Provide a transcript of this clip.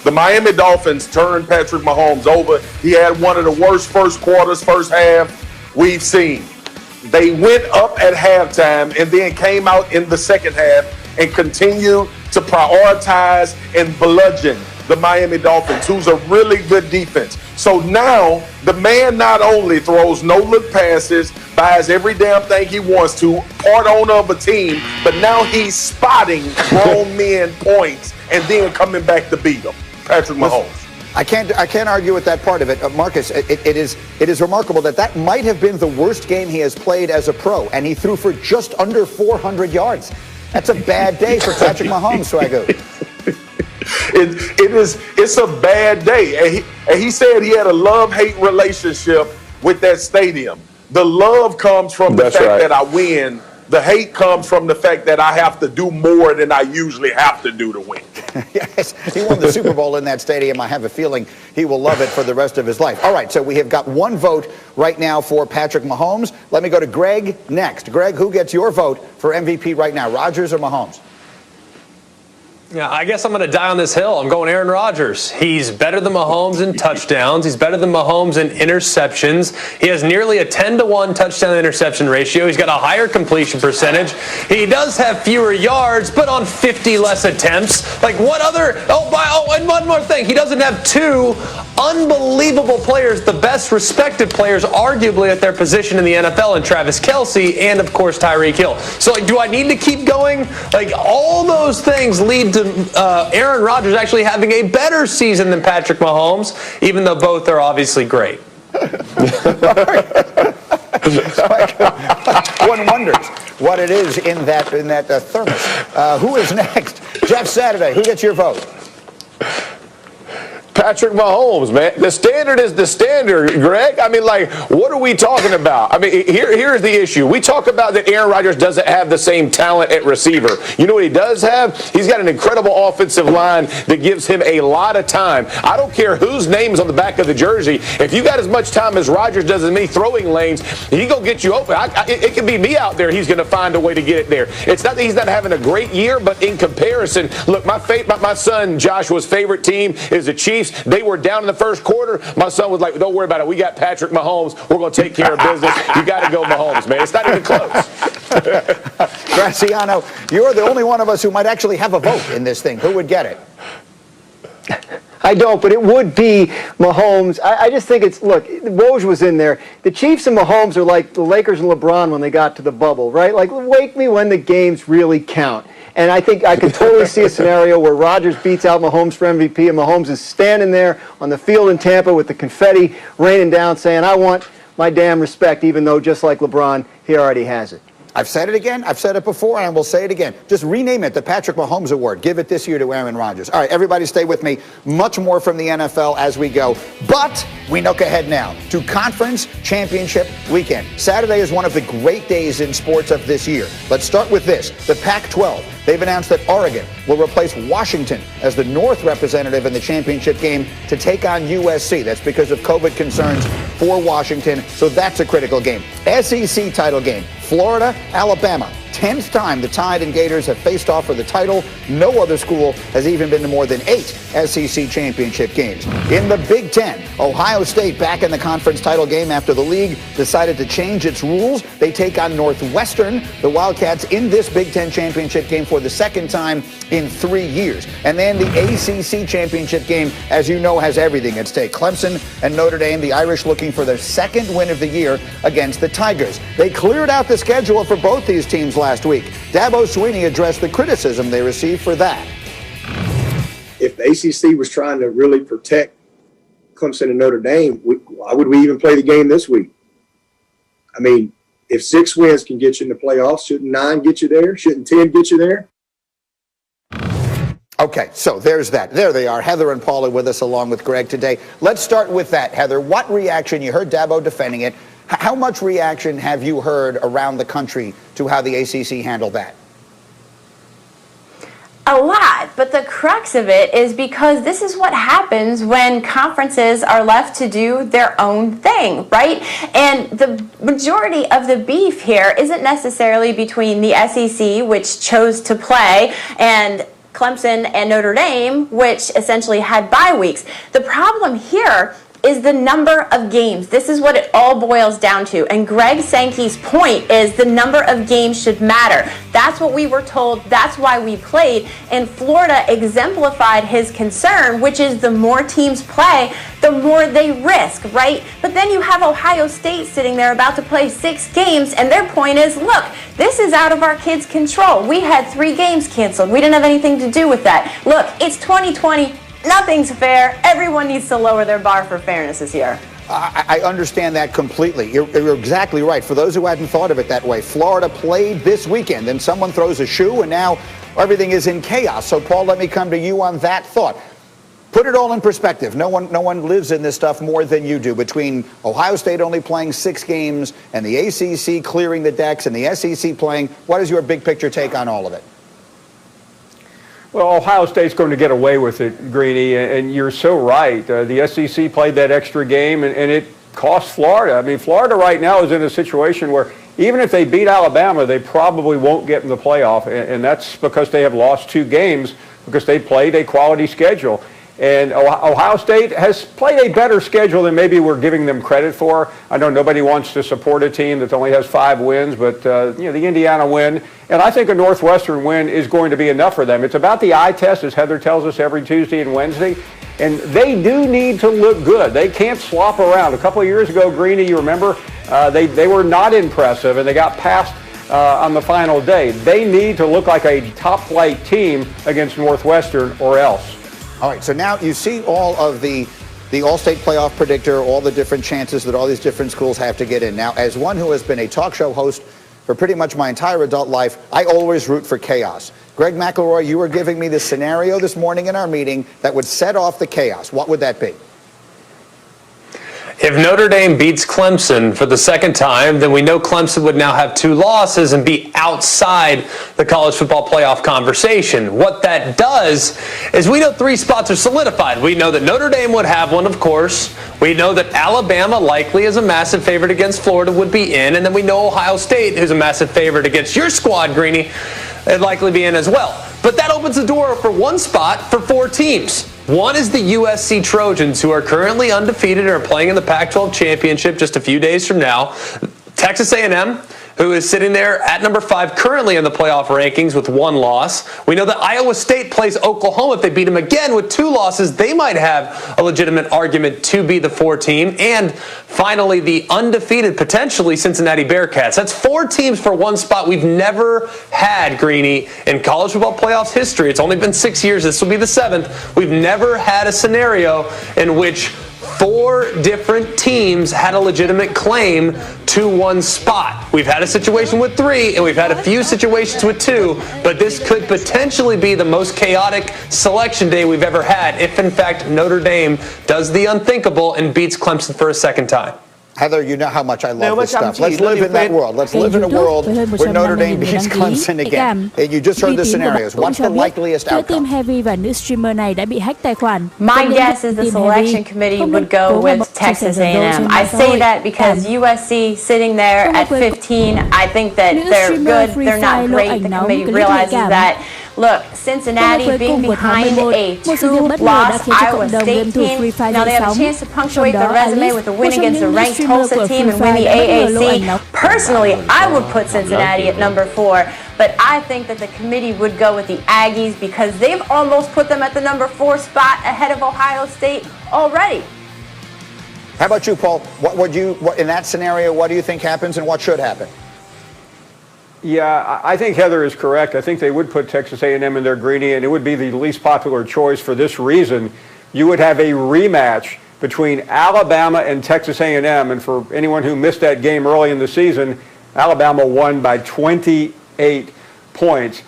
The Miami Dolphins turned Patrick Mahomes over. He had one of the worst first quarters, first half we've seen. They went up at halftime and then came out in the second half and continued to prioritize and bludgeon the Miami Dolphins, who's a really good defense. So now the man not only throws no-look passes, buys every damn thing he wants to, part owner of a team, but now he's spotting grown men points and then coming back to beat them. Patrick Mahomes. I can't argue with that part of it. Marcus, it is remarkable that might have been the worst game he has played as a pro, and he threw for just under 400 yards. That's a bad day for Patrick Mahomes, Swagoo. It's a bad day. And he said he had a love-hate relationship with that stadium. The love comes from the fact that I win. The hate comes from the fact that I have to do more than I usually have to do to win. Yes, he won the Super Bowl in that stadium. I have a feeling he will love it for the rest of his life. All right, so we have got one vote right now for Patrick Mahomes. Let me go to Greg next. Greg, who gets your vote for MVP right now, Rodgers or Mahomes? Yeah, I guess I'm going to die on this hill. I'm going Aaron Rodgers. He's better than Mahomes in touchdowns. He's better than Mahomes in interceptions. He has nearly a 10-to-1 touchdown-interception ratio. He's got a higher completion percentage. He does have fewer yards, but on 50 less attempts. Like, what other... and one more thing. He doesn't have two unbelievable players, the best respected players, arguably at their position in the NFL, in Travis Kelce and, of course, Tyreek Hill. So, do I need to keep going? Like, all those things lead to Aaron Rodgers actually having a better season than Patrick Mahomes, even though both are obviously great. One wonders what it is in that thermos. Who is next? Jeff Saturday, who gets your vote? Patrick Mahomes, man. The standard is the standard, Greg. I mean, like, what are we talking about? I mean, here's the issue. We talk about that Aaron Rodgers doesn't have the same talent at receiver. You know what he does have? He's got an incredible offensive line that gives him a lot of time. I don't care whose name is on the back of the jersey. If you got as much time as Rodgers does in me throwing lanes, he gonna get you open. It could be me out there. He's gonna find a way to get it there. It's not that he's not having a great year, but in comparison, look, my son Joshua's favorite team is the Chiefs. They were down in the first quarter. My son was like, don't worry about it. We got Patrick Mahomes. We're going to take care of business. You got to go Mahomes, man. It's not even close. Graciano, you're the only one of us who might actually have a vote in this thing. Who would get it? I don't, but it would be Mahomes. I just think it's, look, Woj was in there. The Chiefs and Mahomes are like the Lakers and LeBron when they got to the bubble, right? Like, wake me when the games really count. And I think I could totally see a scenario where Rodgers beats out Mahomes for MVP, and Mahomes is standing there on the field in Tampa with the confetti raining down saying, I want my damn respect, even though just like LeBron, he already has it. I've said it again. I've said it before, and I will say it again. Just rename it the Patrick Mahomes Award. Give it this year to Aaron Rodgers. All right, everybody stay with me. Much more from the NFL as we go. But we look ahead now to Conference Championship Weekend. Saturday is one of the great days in sports of this year. Let's start with this. The Pac-12. They've announced that Oregon will replace Washington as the North representative in the championship game to take on USC. That's because of COVID concerns for Washington, so that's a critical game. SEC title game. Florida, Alabama. 10th time the Tide and Gators have faced off for the title. No other school has even been to more than 8 SEC championship games. In the Big Ten, Ohio State back in the conference title game after the league decided to change its rules. They take on Northwestern, the Wildcats, in this Big Ten championship game for the second time in 3 years. And then the ACC championship game, as you know, has everything at stake. Clemson and Notre Dame, the Irish looking for their second win of the year against the Tigers. They cleared out the schedule for both these teams last week. Dabo Swinney addressed the criticism they received for that. If the ACC was trying to really protect Clemson and Notre Dame, why would we even play the game this week? I mean, if 6 wins can get you in the playoffs, shouldn't 9 get you there? Shouldn't 10 get you there? Okay, so there's that. There they are. Heather and Paul are with us along with Greg today. Let's start with that. Heather, what reaction? You heard Dabo defending it. How much reaction have you heard around the country to how the ACC handled that? A lot, but the crux of it is because this is what happens when conferences are left to do their own thing, right? And the majority of the beef here isn't necessarily between the SEC, which chose to play, and Clemson and Notre Dame, which essentially had bye weeks. The problem here is the number of games. This is what it all boils down to. And Greg Sankey's point is the number of games should matter. That's what we were told. That's why we played. And Florida exemplified his concern, which is the more teams play, the more they risk, right? But then you have Ohio State sitting there about to play 6 games, and their point is, look, this is out of our kids' control. We had 3 games canceled. We didn't have anything to do with that. Look, it's 2020. Nothing's fair. Everyone needs to lower their bar for fairness this year. I understand that completely. You're exactly right. For those who hadn't thought of it that way, Florida played this weekend, and someone throws a shoe, and now everything is in chaos. So, Paul, let me come to you on that thought. Put it all in perspective. No one lives in this stuff more than you do. Between Ohio State only playing 6 games and the ACC clearing the decks and the SEC playing, what is your big picture take on all of it? Well, Ohio State's going to get away with it, Greeny, and you're so right. The SEC played that extra game, and it cost Florida. I mean, Florida right now is in a situation where even if they beat Alabama, they probably won't get in the playoff, and that's because they have lost 2 games because they played a quality schedule. And Ohio State has played a better schedule than maybe we're giving them credit for. I know nobody wants to support a team that only has 5 wins, but the Indiana win, and I think a Northwestern win is going to be enough for them. It's about the eye test, as Heather tells us every Tuesday and Wednesday, and they do need to look good. They can't slop around. A couple of years ago, Greeny, you remember, they were not impressive, and they got passed on the final day. They need to look like a top-flight team against Northwestern or else. All right, so now you see all of the All-State playoff predictor, all the different chances that all these different schools have to get in. Now, as one who has been a talk show host for pretty much my entire adult life, I always root for chaos. Greg McElroy, you were giving me the scenario this morning in our meeting that would set off the chaos. What would that be? If Notre Dame beats Clemson for the second time, then we know Clemson would now have 2 losses and be outside the college football playoff conversation. What that does is we know 3 spots are solidified. We know that Notre Dame would have one, of course. We know that Alabama, likely as a massive favorite against Florida, would be in. And then we know Ohio State, who's a massive favorite against your squad, Greeny, would likely be in as well. But that opens the door for 1 spot for 4 teams. One is the USC Trojans, who are currently undefeated and are playing in the Pac-12 championship just a few days from now. Texas A&M, who is sitting there at number 5 currently in the playoff rankings with 1 loss. We know that Iowa State plays Oklahoma. If they beat them again with 2 losses, they might have a legitimate argument to be the 4 team. And finally, the undefeated, potentially, Cincinnati Bearcats. That's 4 teams for 1 spot. We've never had, Greeny, in college football playoffs history. It's only been 6 years. This will be the 7th. We've never had a scenario in which 4 different teams had a legitimate claim to 1 spot. We've had a situation with 3, and we've had a few situations with 2, but this could potentially be the most chaotic selection day we've ever had if, in fact, Notre Dame does the unthinkable and beats Clemson for a second time. Heather, you know how much I love this stuff. Let's live in that world. Let's live in a world where Notre Dame beats Clemson again. And you just heard the scenarios. What's the likeliest outcome? My guess is the selection committee would go with Texas A&M. I say that because USC sitting there at 15, I think that they're good. They're not great. The committee realizes that. Look, Cincinnati being behind a 2-loss Iowa State team. Now they have a chance to punctuate their resume with a win against a ranked Tulsa team and win the AAC. Personally, I would put Cincinnati at number 4, but I think that the committee would go with the Aggies because they've almost put them at the number 4 spot ahead of Ohio State already. How about you, Paul? What in that scenario, what do you think happens and what should happen? Yeah, I think Heather is correct. I think they would put Texas A&M in their Greeny, and it would be the least popular choice for this reason. You would have a rematch between Alabama and Texas A&M, and for anyone who missed that game early in the season, Alabama won by 28 points.